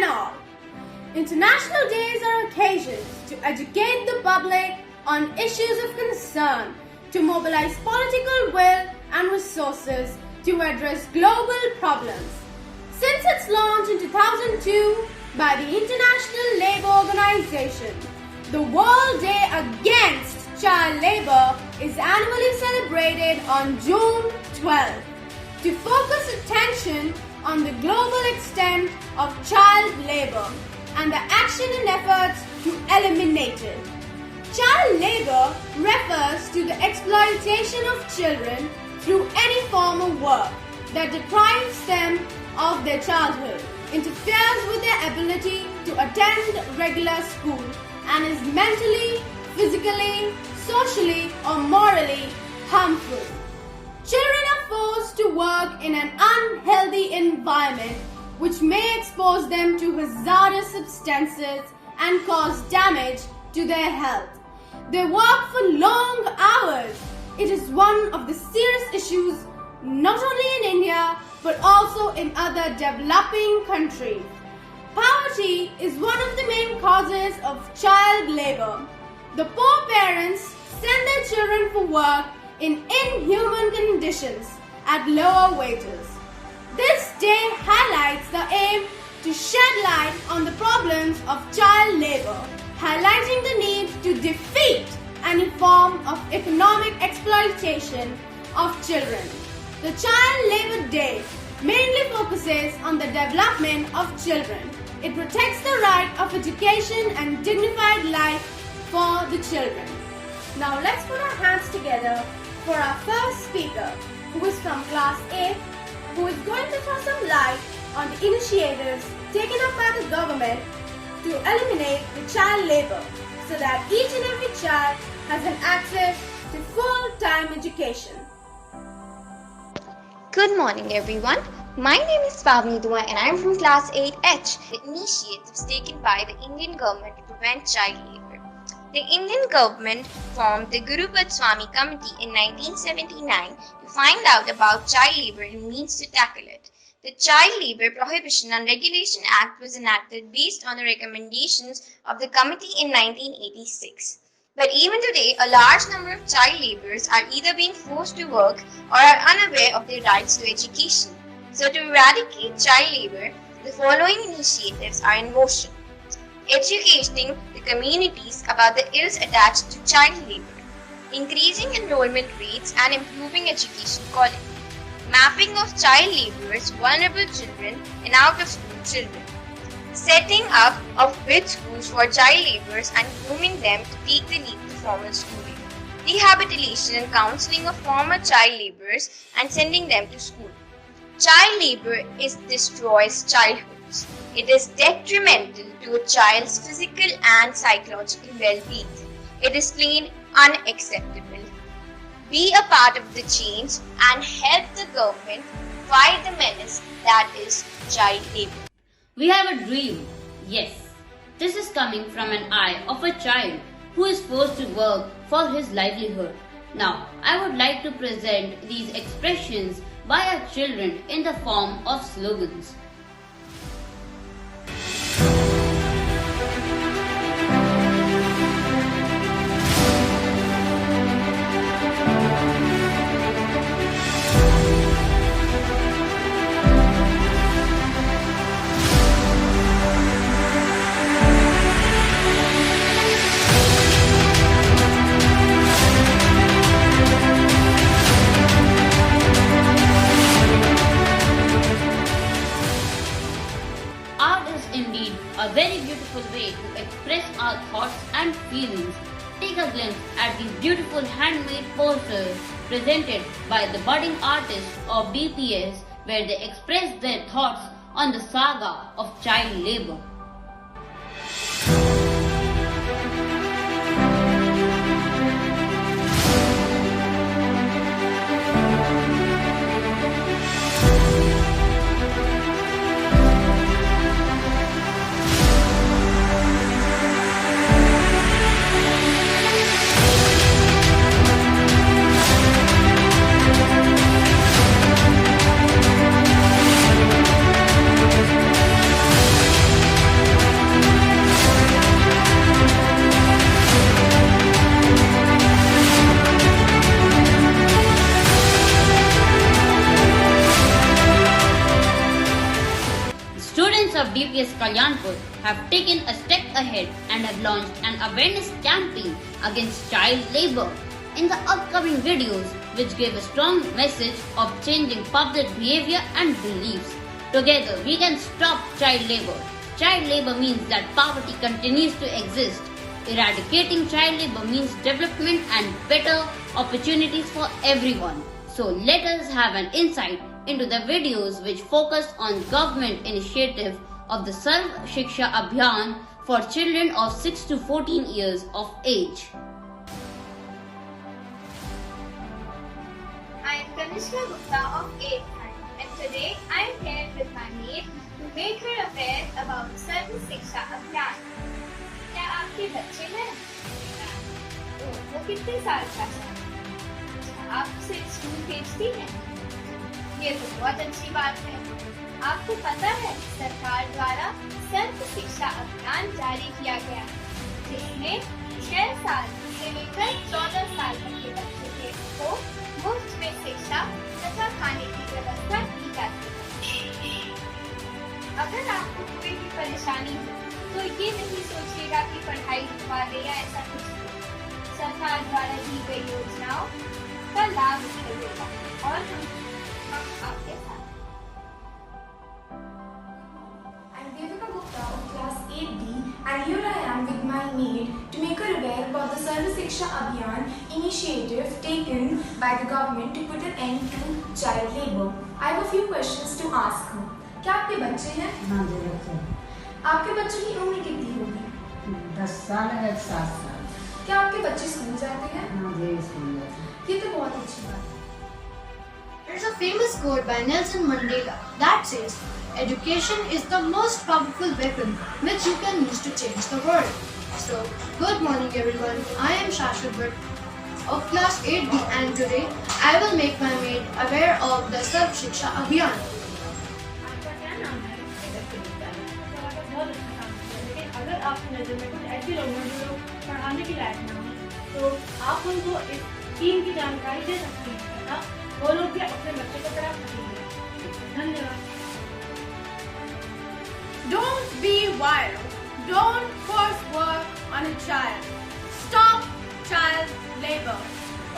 and all. International days are occasions to educate the public on issues of concern, to mobilize political will and resources to address global problems. Since its launch in 2002 by the International Labour Organization, the World Day Against Child Labour is annually celebrated on June 12th to focus attention on the global extent of child labour and the action and efforts to eliminate it. Child labour refers to the exploitation of children through any form of work that deprives them of their childhood, interferes with their ability to attend regular school, and is mentally, physically, socially, or morally harmful. Children are forced to work in an unhealthy environment which may expose them to hazardous substances and cause damage to their health. They work for long hours. It is one of the serious issues not only in India but also in other developing countries. Poverty is one of the main causes of child labor. The poor parents send their children for work in inhuman conditions at lower wages. This day highlights the aim to shed light on the problems of child labor, highlighting the need to defeat any form of economic exploitation of children. The Child Labor Day mainly focuses on the development of children. It protects the right of education and dignified life for the children. Now let's put our hands together for our first speaker, who is from Class 8, who is going to throw some light on the initiatives taken up by the government to eliminate the child labor so that each and every child has an access to full-time education. Good morning everyone. My name is Pavni Dua and I am from Class 8H. The initiatives taken by the Indian government to prevent child labor. The Indian government formed the Gurupad Swami Committee in 1979 to find out about child labor and means to tackle it. The Child Labor Prohibition and Regulation Act was enacted based on the recommendations of the committee in 1986. But even today, a large number of child laborers are either being forced to work or are unaware of their rights to education. So to eradicate child labor, the following initiatives are in motion. Educating the communities about the ills attached to child labor, increasing enrollment rates and improving education quality, mapping of child laborers, vulnerable children and out-of-school children, setting up of bid schools for child laborers and grooming them to take the leap to formal schooling, rehabilitation and counseling of former child laborers and sending them to school. Child labor destroys childhoods. It is detrimental to a child's physical and psychological well-being. It is plain unacceptable. Be a part of the change and help the government fight the menace that is child labor. We have a dream. Yes, this is coming from an eye of a child who is forced to work for his livelihood. Now, I would like to present these expressions by our children in the form of slogans. Indeed, a very beautiful way to express our thoughts and feelings. Take a glimpse at these beautiful handmade posters presented by the budding artists of DPS, where they express their thoughts on the saga of child labor. DPS Kalyanpur have taken a step ahead and have launched an awareness campaign against child labor. In the upcoming videos, which give a strong message of changing public behavior and beliefs. Together, we can stop child labor. Child labor means that poverty continues to exist. Eradicating child labor means development and better opportunities for everyone. So let us have an insight into the videos which focus on government initiative of the Sarv Shiksha Abhiyan for children of 6 to 14 years of age. I am Kanishka Gupta of 8th and today I am here with my maid to make her aware about Sarv Shiksha Abhiyan. क्या आपके बच्चे हैं? वो कितने साल का है? आप उसे स्कूल भेजती हैं? ये तो बहुत अच्छी बात है। आपको पता है सरकार द्वारा सर्व शिक्षा अभियान जारी किया गया जिसमें 6 साल से लेकर 14 साल तक के बच्चे को मुफ्त में शिक्षा तथा खाने की व्यवस्था की जाती है। अगर आपको कोई भी परेशानी हो तो ये नहीं सोचिएगा कि पढ़ाई रुकवा दे या ऐसा कुछ नहीं। सरकार द्वारा दी गई योजनाओं का लाभ उठाइएगा और हम आपके साथ। Class 8D, and here I am with my maid to make her aware about the Sarv Shiksha Abhiyan initiative taken by the government to put an end to child labour. I have a few questions to ask her. क्या आपके बच्चे हैं? हाँ जी बच्चे। आपके बच्चों की उम्र कितनी होगी? 10 साल है, 7 साल। क्या आपके बच्चे स्कूल जाते हैं? हाँ जी स्कूल जाते हैं। ये तो बहुत अच्छी बात है। There's a famous quote by Nelson Mandela that says, "Education is the most powerful weapon which you can use to change the world." So, good morning everyone. I am Shashwat Bhatt of class 8B and today I will make my maid aware of the Sarv Shiksha Abhiyan. आपका क्या नाम है? आपका बहुत अच्छा काम है, लेकिन अगर आपकी नज़र में कुछ ऐसे लोग हैं जो पढ़ाने के लायक ना हो तो आप उनको इस स्कीम की जानकारी दे सकते हैं तथा वो लोग भी अपने बच्चे को पढ़ा सकेंगे। धन्यवाद। Don't be wild. Don't force work on a child. Stop child labor.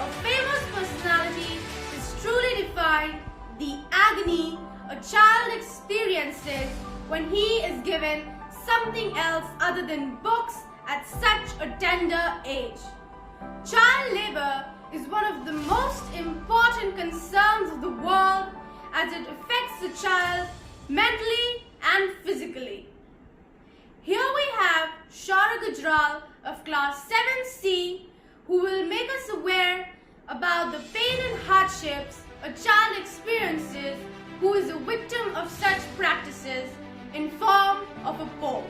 A famous personality has truly defined the agony a child experiences when he is given something else other than books at such a tender age. Child labor is one of the most important concerns of the world as it affects the child mentally and physically. Here we have Shara Gujral of class 7C who will make us aware about the pain and hardships a child experiences who is a victim of such practices in form of a poem.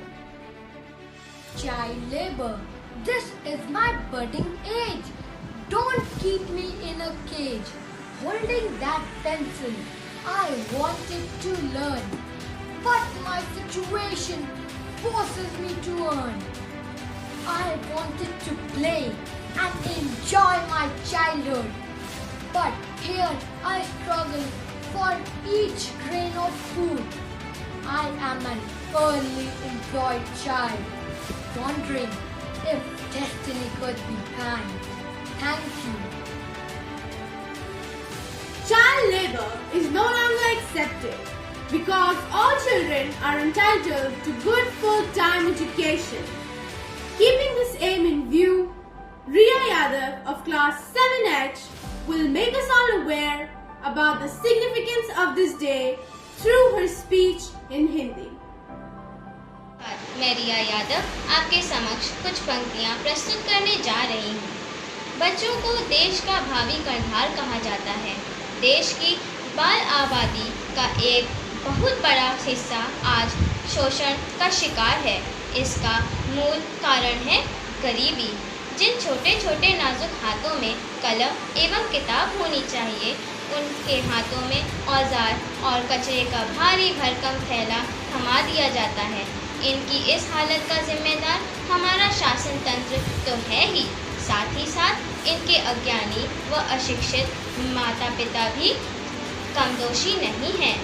Child labor. This is my budding age. Don't keep me in a cage. Holding that pencil, I wanted to learn. But my situation forces me to earn. I wanted to play and enjoy my childhood. But here I struggle for each grain of food. I am an early employed child, wondering if destiny could be kind. Thank you. Child labor is no longer accepted because all children are entitled to good full-time education. Keeping this aim in view, Riya Yadav of class 7H will make us all aware about the significance of this day through her speech in Hindi. मैं रिया यादव आपके समक्ष कुछ पंक्तियाँ प्रस्तुत करने जा रही हूँ। बच्चों को देश का भावी कर्णधार कहा जाता है। देश की बाल आबादी का एक बहुत बड़ा हिस्सा आज शोषण का शिकार है। इसका मूल कारण है गरीबी। जिन छोटे छोटे नाजुक हाथों में कलम एवं किताब होनी चाहिए, उनके हाथों में औजार और कचरे का भारी भरकम थैला थमा दिया जाता है। इनकी इस हालत का जिम्मेदार हमारा शासन तंत्र तो है ही, साथ ही साथ इनके अज्ञानी व अशिक्षित माता पिता भी कम दोषी नहीं हैं।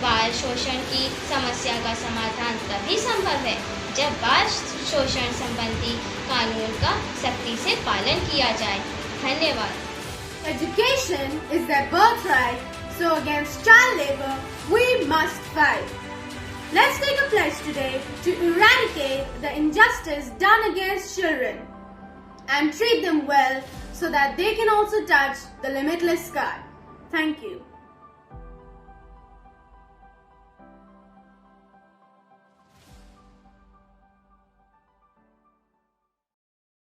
बाल शोषण की समस्या का समाधान तभी संभव है जब बाल शोषण संबंधी कानून का सख्ती से पालन किया जाए। धन्यवाद। Education is their birthright, so against child labor, we must fight. Let's take a pledge today to eradicate the injustice done against children and treat them well so that they can also touch the limitless sky. Thank you.